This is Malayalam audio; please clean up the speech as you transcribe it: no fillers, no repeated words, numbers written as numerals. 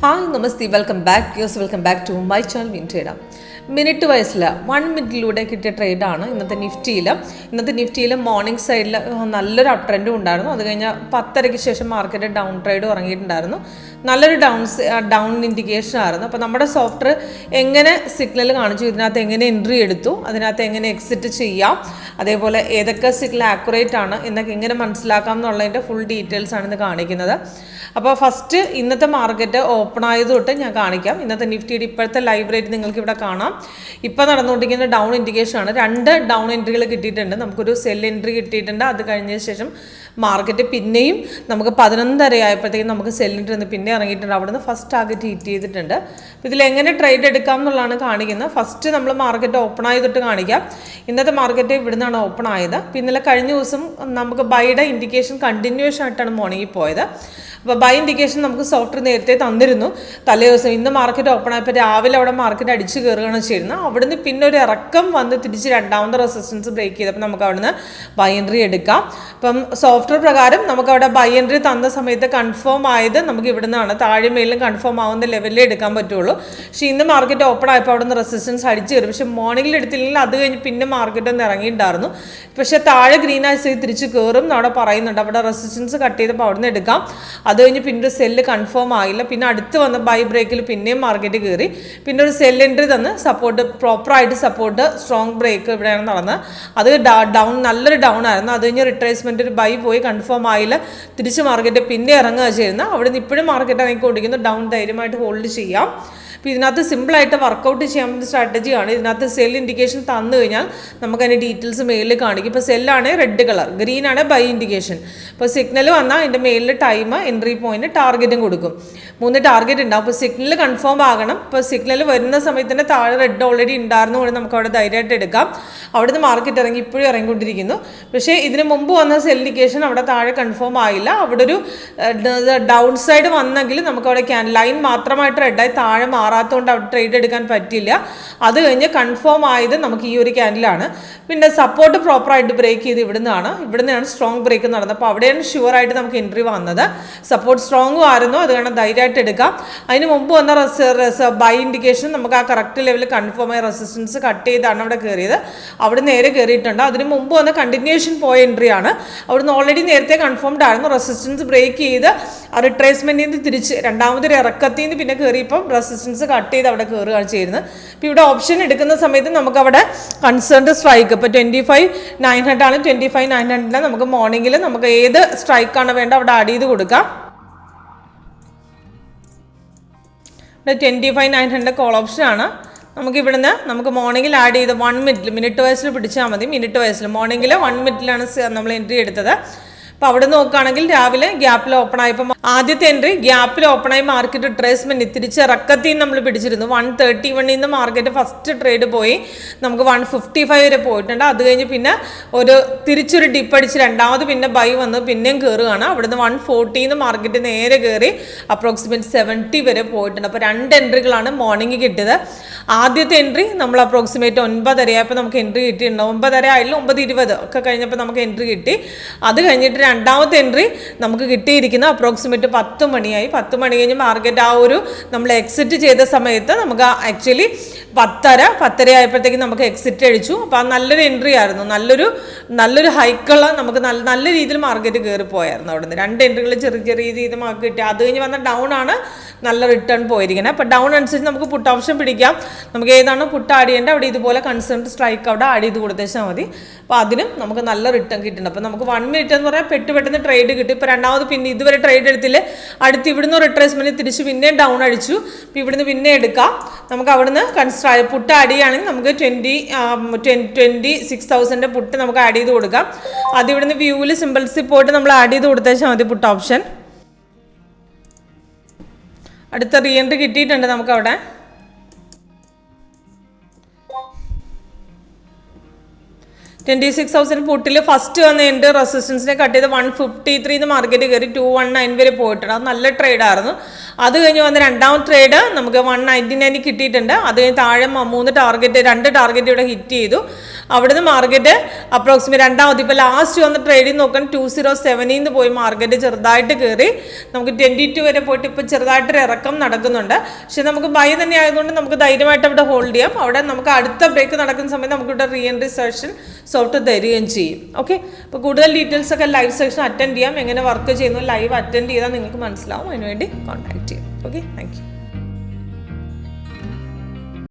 Hi, Namaste, welcome back. Yes, welcome back to my channel, Vintrader. Minute വയസ്സിൽ 1 മിനിറ്റിലൂടെ കിട്ടിയ ട്രേഡാണ് ഇന്നത്തെ നിഫ്റ്റിയിൽ മോർണിംഗ് സൈഡിൽ നല്ലൊരു അപ് ട്രെൻഡും ഉണ്ടായിരുന്നു. അത് കഴിഞ്ഞാൽ 10:30 ശേഷം മാർക്കറ്റ് ഡൗൺ ട്രേഡ് ഇറങ്ങിയിട്ടുണ്ടായിരുന്നു. നല്ലൊരു ഡൗൺ ഇൻഡിക്കേഷൻ ആയിരുന്നു. അപ്പോൾ നമ്മുടെ സോഫ്റ്റ്വെയർ എങ്ങനെ സിഗ്നൽ കാണിച്ചു, ഇതിനകത്ത് എങ്ങനെ എൻട്രി എടുത്തു, അതിനകത്ത് എങ്ങനെ എക്സിറ്റ് ചെയ്യാം, അതേപോലെ ഏതൊക്കെ സിഗ്നൽ ആക്യുറേറ്റ് ആണ് എന്നൊക്കെ എങ്ങനെ മനസ്സിലാക്കാം എന്നുള്ളതിൻ്റെ ഫുൾ ഡീറ്റെയിൽസ് ആണ് ഇന്ന് കാണിക്കുന്നത്. അപ്പോൾ ഫസ്റ്റ് ഇന്നത്തെ മാർക്കറ്റ് ഓപ്പൺ ആയത് തൊട്ട് ഞാൻ കാണിക്കാം. ഇന്നത്തെ നിഫ്റ്റിയുടെ ഇപ്പോഴത്തെ ലൈവ് റേറ്റ് നിങ്ങൾക്ക് ഇവിടെ കാണാം. ഇപ്പോൾ നടന്നുകൊണ്ടിരിക്കുന്ന ഡൗൺ ഇൻഡിക്കേഷൻ ആണ്. 2 ഡൗൺ എൻട്രികൾ കിട്ടിയിട്ടുണ്ട്. നമുക്കൊരു സെൽ എൻട്രി കിട്ടിയിട്ടുണ്ട്. അത് കഴിഞ്ഞ ശേഷം മാർക്കറ്റ് പിന്നെയും നമുക്ക് 11:30 ആയപ്പോഴത്തേക്കും നമുക്ക് സെൽ എൻട്രി ഒന്ന് പിന്നെ ഇറങ്ങിയിട്ടുണ്ട്. അവിടെ നിന്ന് ഫസ്റ്റ് ടാർഗറ്റ് ഹിറ്റ് ചെയ്തിട്ടുണ്ട്. അപ്പോൾ ഇതിൽ എങ്ങനെ ട്രേഡ് എടുക്കാം എന്നുള്ളതാണ് കാണിക്കുന്നത്. ഫസ്റ്റ് നമ്മൾ മാർക്കറ്റ് ഓപ്പൺ ആയി തൊട്ട് കാണിക്കാം. ഇന്നത്തെ മാർക്കറ്റ് ഇവിടെ നിന്നാണ് ഓപ്പൺ ആയത്. പിന്നെ കഴിഞ്ഞ ദിവസം നമുക്ക് ബൈയുടെ ഇൻഡിക്കേഷൻ കണ്ടിന്യൂഷൻ ആയിട്ടാണ് മോർണിംഗിൽ പോയത്. അപ്പോൾ ബൈ ഇൻഡിക്കേഷൻ നമുക്ക് സോഫ്റ്റ്വെയർ നേരത്തെ തന്നിരുന്നു തലേ ദിവസം. ഇന്ന് മാർക്കറ്റ് ഓപ്പൺ ആയപ്പോൾ രാവിലെ അവിടെ മാർക്കറ്റ് അടിച്ച് കയറുകയാണ് ചെയ്യുന്നത്. അവിടുന്ന് പിന്നെ ഒരു ഇറക്കം വന്ന് തിരിച്ച് രണ്ടാമത്തെ റെസിസ്റ്റൻസ് ബ്രേക്ക് ചെയ്തപ്പോൾ നമുക്ക് അവിടുന്ന് ബൈ എൻട്രി എടുക്കാം. അപ്പം സോഫ്റ്റ്വെയർ പ്രകാരം നമുക്ക് അവിടെ ബൈ എൻട്രി തന്ന സമയത്ത് കൺഫേം ആയത് നമുക്ക് ഇവിടെ നിന്നാണ്. താഴെ മേലും കൺഫേം ആവുന്ന ലെവലിൽ എടുക്കാൻ പറ്റുള്ളൂ. പക്ഷേ ഇന്ന് മാർക്കറ്റ് ഓപ്പൺ ആയപ്പോൾ അവിടെ നിന്ന് റെസിസ്റ്റൻസ് അടിച്ച് കയറും. പക്ഷേ മോർണിംഗിൽ എടുത്തില്ലെങ്കിൽ അത് കഴിഞ്ഞ് പിന്നെ മാർക്കറ്റ് ഒന്ന് ഇറങ്ങിയിട്ടുണ്ടായിരുന്നു. പക്ഷേ താഴെ ഗ്രീൻ ആയി തിരിച്ച് കയറും അവിടെ പറയുന്നുണ്ട്. അവിടെ റെസിസ്റ്റൻസ് കട്ട് ചെയ്തപ്പോൾ അവിടെ നിന്ന് എടുക്കാം. അത് കഴിഞ്ഞ് പിന്നെ ഒരു സെല്ല് കൺഫേം ആയില്ല. പിന്നെ അടുത്ത് വന്ന ബൈ ബ്രേക്കിൽ പിന്നെയും മാർക്കറ്റ് കയറി. പിന്നെ ഒരു സെൽ എൻട്രി തന്ന് സപ്പോർട്ട് പ്രോപ്പറായിട്ട് സപ്പോർട്ട് സ്ട്രോങ് ബ്രേക്ക് ഇവിടെയാണ് നടന്നത്. അത് ഡൗൺ നല്ലൊരു ഡൗൺ ആയിരുന്നു. അത് കഴിഞ്ഞ് റിട്രേസ്മെൻറ്റ് ഒരു ബൈ പോയി കൺഫേം ആയില്ല. തിരിച്ച് മാർക്കറ്റ് പിന്നെ ഇറങ്ങുക ചെയ്യുന്നത്. അവിടെ നിന്ന് ഇപ്പോഴും മാർക്കറ്റ് ഇറങ്ങിക്കൊണ്ടിരിക്കുന്നു. ഡൗൺ ധൈര്യമായിട്ട് ഹോൾഡ് ചെയ്യാം. അപ്പോൾ ഇതിനകത്ത് സിമ്പിളായിട്ട് വർക്കൗട്ട് ചെയ്യാൻ പറ്റുന്ന സ്ട്രാറ്റജിയാണ്. ഇതിനകത്ത് സെൽ ഇൻഡിക്കേഷൻ തന്നു കഴിഞ്ഞാൽ നമുക്കതിൻ്റെ ഡീറ്റെയിൽസ് മെയിലിൽ കാണിക്കും. ഇപ്പോൾ സെല്ലാണ് റെഡ് കളർ, ഗ്രീൻ ആണ് ബൈ ഇൻഡിക്കേഷൻ. ഇപ്പോൾ സിഗ്നൽ വന്നാൽ അതിൻ്റെ മെയിലിൽ ടൈം, എൻട്രി പോയിന്റ്, ടാർഗറ്റും കൊടുക്കും. 3 ടാർഗറ്റ് ഉണ്ടാവും. അപ്പോൾ സിഗ്നൽ കൺഫേം ആകണം. ഇപ്പോൾ സിഗ്നൽ വരുന്ന സമയത്തിന് താഴെ റെഡ് ഓൾറെഡി ഉണ്ടായിരുന്നു കൊണ്ട് നമുക്ക് അവിടെ ധൈര്യമായിട്ട് എടുക്കാം. അവിടുന്ന് മാർക്കറ്റ് ഇറങ്ങി ഇപ്പോഴും ഇറങ്ങിക്കൊണ്ടിരിക്കുന്നു. പക്ഷേ ഇതിന് മുമ്പ് വന്ന സെൽ ഇൻഡിക്കേഷൻ അവിടെ താഴെ കൺഫേം ആയില്ല. അവിടെ ഒരു ഡൗൺ സൈഡ് വന്നെങ്കിൽ നമുക്ക് അവിടെ ലൈൻ മാത്രമായിട്ട് റെഡായി താഴെ മാറാത്തതുകൊണ്ട് അവിടെ ട്രേഡ് എടുക്കാൻ പറ്റില്ല. അത് കഴിഞ്ഞ് കൺഫേം ആയത് നമുക്ക് ഈ ഒരു ക്യാൻഡിലാണ്. പിന്നെ സപ്പോർട്ട് പ്രോപ്പറായിട്ട് ബ്രേക്ക് ചെയ്ത് ഇവിടുന്നാണ് സ്ട്രോങ് ബ്രേക്ക് നടന്നത്. അപ്പോൾ അവിടെയാണ് ഷുവറായിട്ട് നമുക്ക് എൻട്രി വന്നത്. സപ്പോർട്ട് സ്ട്രോങ്ങും ആയിരുന്നു. അത് കാരണം ധൈര്യമായിട്ട് എടുക്കാം. അതിന് മുമ്പ് വന്ന ബൈ ഇൻഡിക്കേഷൻ നമുക്ക് ആ കറക്റ്റ് ലെവലിൽ കൺഫേം ആയി റെസിസ്റ്റൻസ് കട്ട് ചെയ്താണ് അവിടെ കയറിയത്. അവിടെ നേരെ കയറിയിട്ടുണ്ട്. അതിന് മുമ്പ് വന്ന കണ്ടിന്യൂഷൻ പോയ എൻട്രിയാണ്. അവിടുന്ന് ഓൾറെഡി നേരത്തെ കൺഫേംഡ് ആയിരുന്നു. റെസിസ്റ്റൻസ് ബ്രേക്ക് ചെയ്ത് ആ റിട്രേസ്മെൻറ്റിൽ നിന്ന് തിരിച്ച് രണ്ടാമതൊരു ഇറക്കത്തിൽ നിന്ന് പിന്നെ കയറിയപ്പം റെസിസ്റ്റൻസ് കട്ട് ചെയ്ത് അവിടെ കയറുകയാണ് ചെയ്യുന്നത്. ഇപ്പോൾ ഇവിടെ ഓപ്ഷൻ എടുക്കുന്ന സമയത്ത് നമുക്ക് അവിടെ കൺസേൺഡ് സ്ട്രൈക്ക് ഇപ്പോൾ 25,900 ആണ്. 25,900 നമുക്ക് മോർണിംഗിൽ നമുക്ക് ഏത് സ്ട്രൈക്കാണ് വേണ്ട അവിടെ ആഡ് ചെയ്ത് കൊടുക്കാം. 25,900 കോൾ ഓപ്ഷനാണ്. നമുക്ക് ഇവിടുന്ന് നമുക്ക് മോർണിംഗിൽ ആഡ് ചെയ്ത് 1 മിനിറ്റ് വയസ്സിൽ പിടിച്ചാൽ മതി. മിനിറ്റ് വയസ്സിൽ മോർണിംഗിൽ 1 മിനിറ്റിലാണ് നമ്മൾ എൻട്രി എടുത്തത്. അപ്പോൾ അവിടെ നോക്കുകയാണെങ്കിൽ രാവിലെ ഗ്യാപ്പിൽ ഓപ്പൺ ആയപ്പോൾ ആദ്യത്തെ എൻട്രി ഗ്യാപ്പിൽ ഓപ്പണായി മാർക്കറ്റ് ട്രേസ്മെൻറ്റ് തിരിച്ച് ഇറക്കത്തിൽ നമ്മൾ പിടിച്ചിരുന്നു. 131 നിന്ന് മാർക്കറ്റ് ഫസ്റ്റ് ട്രേഡ് പോയി നമുക്ക് 155 വരെ പോയിട്ടുണ്ട്. അത് കഴിഞ്ഞ് പിന്നെ തിരിച്ചൊരു ഡിപ്പ് അടിച്ച് രണ്ടാമത് പിന്നെ ബൈ വന്ന് പിന്നെയും കയറുകയാണ്. അവിടുന്ന് 140 മാർക്കറ്റ് നേരെ കയറി അപ്രോക്സിമേറ്റ് 70 വരെ പോയിട്ടുണ്ട്. അപ്പോൾ 2 എൻട്രികളാണ് മോർണിംഗ് കിട്ടിയത്. ആദ്യത്തെ എൻട്രി നമ്മൾ അപ്രോക്സിമേറ്റ് 9:30 ആയപ്പോൾ നമുക്ക് എൻട്രി കിട്ടിയിട്ടുണ്ട്. 9:30 ആയില്ല 9:20 ഒക്കെ കഴിഞ്ഞപ്പോൾ നമുക്ക് എൻട്രി കിട്ടി. അത് കഴിഞ്ഞിട്ട് രണ്ടാമത്തെ എൻട്രി നമുക്ക് കിട്ടിയിരിക്കുന്ന അപ്രോക്സിമേറ്റ് 10 മണിയായി. 10 മണി കഴിഞ്ഞ് മാർക്കറ്റ് നമ്മൾ എക്സിറ്റ് ചെയ്ത സമയത്ത് നമുക്ക് ആക്ച്വലി 10:30 ആയപ്പോഴത്തേക്കും നമുക്ക് എക്സിറ്റ് അടിച്ചു. അപ്പോൾ ആ നല്ലൊരു എൻട്രി ആയിരുന്നു. നല്ലൊരു ഹൈക്കുള്ള നമുക്ക് നല്ല രീതിയിൽ മാർക്കറ്റ് കയറി പോയായിരുന്നു. അവിടെ നിന്ന് 2 എൻട്രികൾ ചെറിയ രീതിയിൽ മാർക്ക് കിട്ടി. അത് കഴിഞ്ഞ് വന്ന ഡൗൺ ആണ് നല്ല റിട്ടേൺ പോയിരിക്കുന്നത്. അപ്പോൾ ഡൗൺ അനുസരിച്ച് നമുക്ക് പുട്ട് ഓപ്ഷൻ പിടിക്കാം. നമുക്ക് ഏതാണ് പുട്ട് ആഡ് ചെയ്യേണ്ടത് അവിടെ ഇതുപോലെ കൺസേൺഡ് സ്ട്രൈക്ക് അവിടെ ആഡ് ചെയ്ത് കൊടുത്തേച്ചാൽ മതി. അപ്പോൾ അതിനും നമുക്ക് നല്ല റിട്ടേൺ കിട്ടുന്നുണ്ട്. അപ്പോൾ നമുക്ക് 1 മിനിറ്റ് എന്ന് പറഞ്ഞാൽ പെട്ടെന്ന് ട്രേഡ് കിട്ടും. ഇപ്പോൾ രണ്ടാമത് പിന്നെ ഇതുവരെ ട്രേഡ് എടുത്തില്ല. അടുത്ത് ഇവിടുന്ന് റിട്രേസ്മെൻറ്റ് തിരിച്ച് പിന്നെയും ഡൗൺ അടിച്ചു. അപ്പോൾ ഇവിടുന്ന് പിന്നെ എടുക്കാം. നമുക്ക് അവിടുന്ന് പുട്ട് ആഡ് ചെയ്യുകയാണെങ്കിൽ നമുക്ക് 26,000 പുട്ട് നമുക്ക് ആഡ് ചെയ്ത് കൊടുക്കാം. അത് ഇവിടുന്ന് വ്യൂവിൽ സിമ്പിൾസിൽ പോയിട്ട് നമ്മൾ ആഡ് ചെയ്ത് കൊടുത്തേച്ചാൽ മതി പുട്ട് ഓപ്ഷൻ. അടുത്ത റീ എൻട്രി കിട്ടിയിട്ടുണ്ട് നമുക്കവിടെ. 26,000 പുട്ടിൽ ഫസ്റ്റ് വന്നിട്ട് റെസിസ്റ്റൻസിനെ കട്ട് ചെയ്ത് 153 മാർക്കറ്റ് കയറി 219 വരെ പോയിട്ടുണ്ട്. അത് നല്ല ട്രേഡായിരുന്നു. അത് കഴിഞ്ഞ് വന്ന രണ്ടാമത്തെ ട്രേഡ് നമുക്ക് 199 കിട്ടിയിട്ടുണ്ട്. അത് കഴിഞ്ഞ് താഴെ 2 ടാർഗറ്റ് ഇവിടെ ഹിറ്റ് ചെയ്തു. അവിടുന്ന് മാർക്കറ്റ് അപ്രോക്സിമേറ്റ് രണ്ടാമത് ഇപ്പോൾ ലാസ്റ്റ് വന്ന ട്രേഡിൽ നോക്കാൻ 207 പോയി മാർക്കറ്റ് ചെറുതായിട്ട് കയറി നമുക്ക് 22 വരെ പോയിട്ട് ഇപ്പോൾ ചെറുതായിട്ടൊരു ഇറക്കം നടക്കുന്നുണ്ട്. പക്ഷെ നമുക്ക് ബൈ തന്നെ ആയതുകൊണ്ട് നമുക്ക് ധൈര്യമായിട്ട് അവിടെ ഹോൾഡ് ചെയ്യാം. അവിടെ നമുക്ക് അടുത്ത ബ്രേക്ക് നടക്കുന്ന സമയത്ത് നമുക്കിവിടെ റീ എൻട്രി സെഷൻ സോഫ്റ്റ് തരികയും ചെയ്യും. ഓക്കെ, അപ്പോൾ കൂടുതൽ ഡീറ്റെയിൽസ് ഒക്കെ ലൈവ് സെഷൻ അറ്റൻഡ് ചെയ്യാം. എങ്ങനെ വർക്ക് ചെയ്യുന്നു ലൈവ് അറ്റൻഡ് ചെയ്താൽ നിങ്ങൾക്ക് മനസ്സിലാവും. അതിനുവേണ്ടി കോൺടാക്ട് ചെയ്യാം. Okay, thank you.